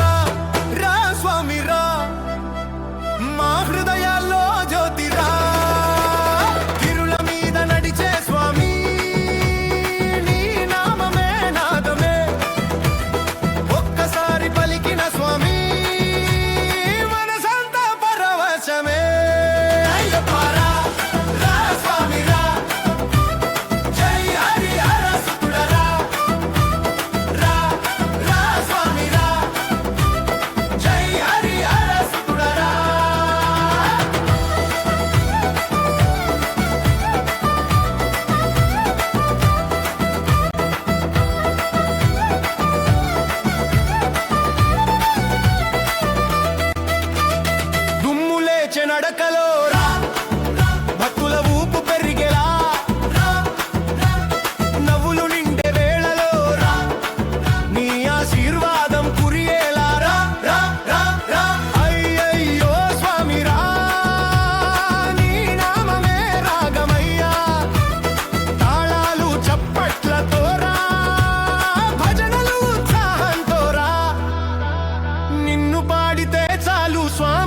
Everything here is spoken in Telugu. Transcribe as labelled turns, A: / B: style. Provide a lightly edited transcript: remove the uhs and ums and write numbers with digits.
A: రా రా స్వామి రా మా హృదయాల్లో జ్యోతిరా తిరుల మీద నడిచే స్వామి నీ నామమే నాదమే ఒక్కసారి పలికిన స్వామి మనసంతా పరవశమే అయ్యప్ప రా రా స్వామి రా జై హరి హర సుతుడరా రా రా స్వామి రా జై హరి హర సుతుడరా దుమ్ము లేచే నడకలో రా భక్తుల ఊపు పెరిగేలా నవ్వులు నిండే వేళలో రా నీ ఆశీర్వాదం కురియేలా రా రా రా రా అయ్యయ్యో స్వామి రా నీ నామమే రాగమయ్యా తాళాలు చప్పట్లతో రా భజనలు ఉత్సాహంతో రా నిన్ను పాడితే చాలు స్వామి